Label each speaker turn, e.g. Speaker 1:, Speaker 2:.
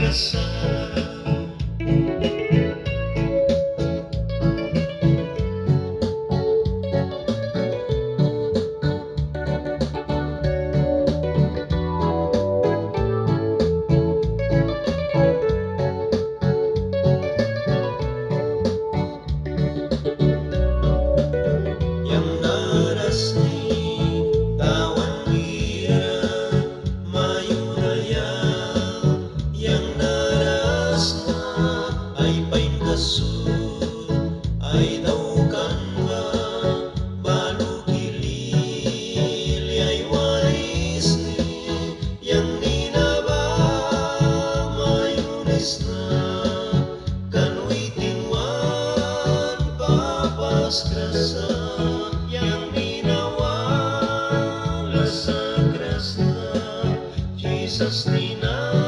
Speaker 1: rasa. Yang narasni tawan mira mayu raya, yang narasna ay pain kasud ay daukan ba balu kilili ay waris ni yang ninaba mayunis na kanuiting wan papas krasa yang ninawan lasa krasna Jesus nina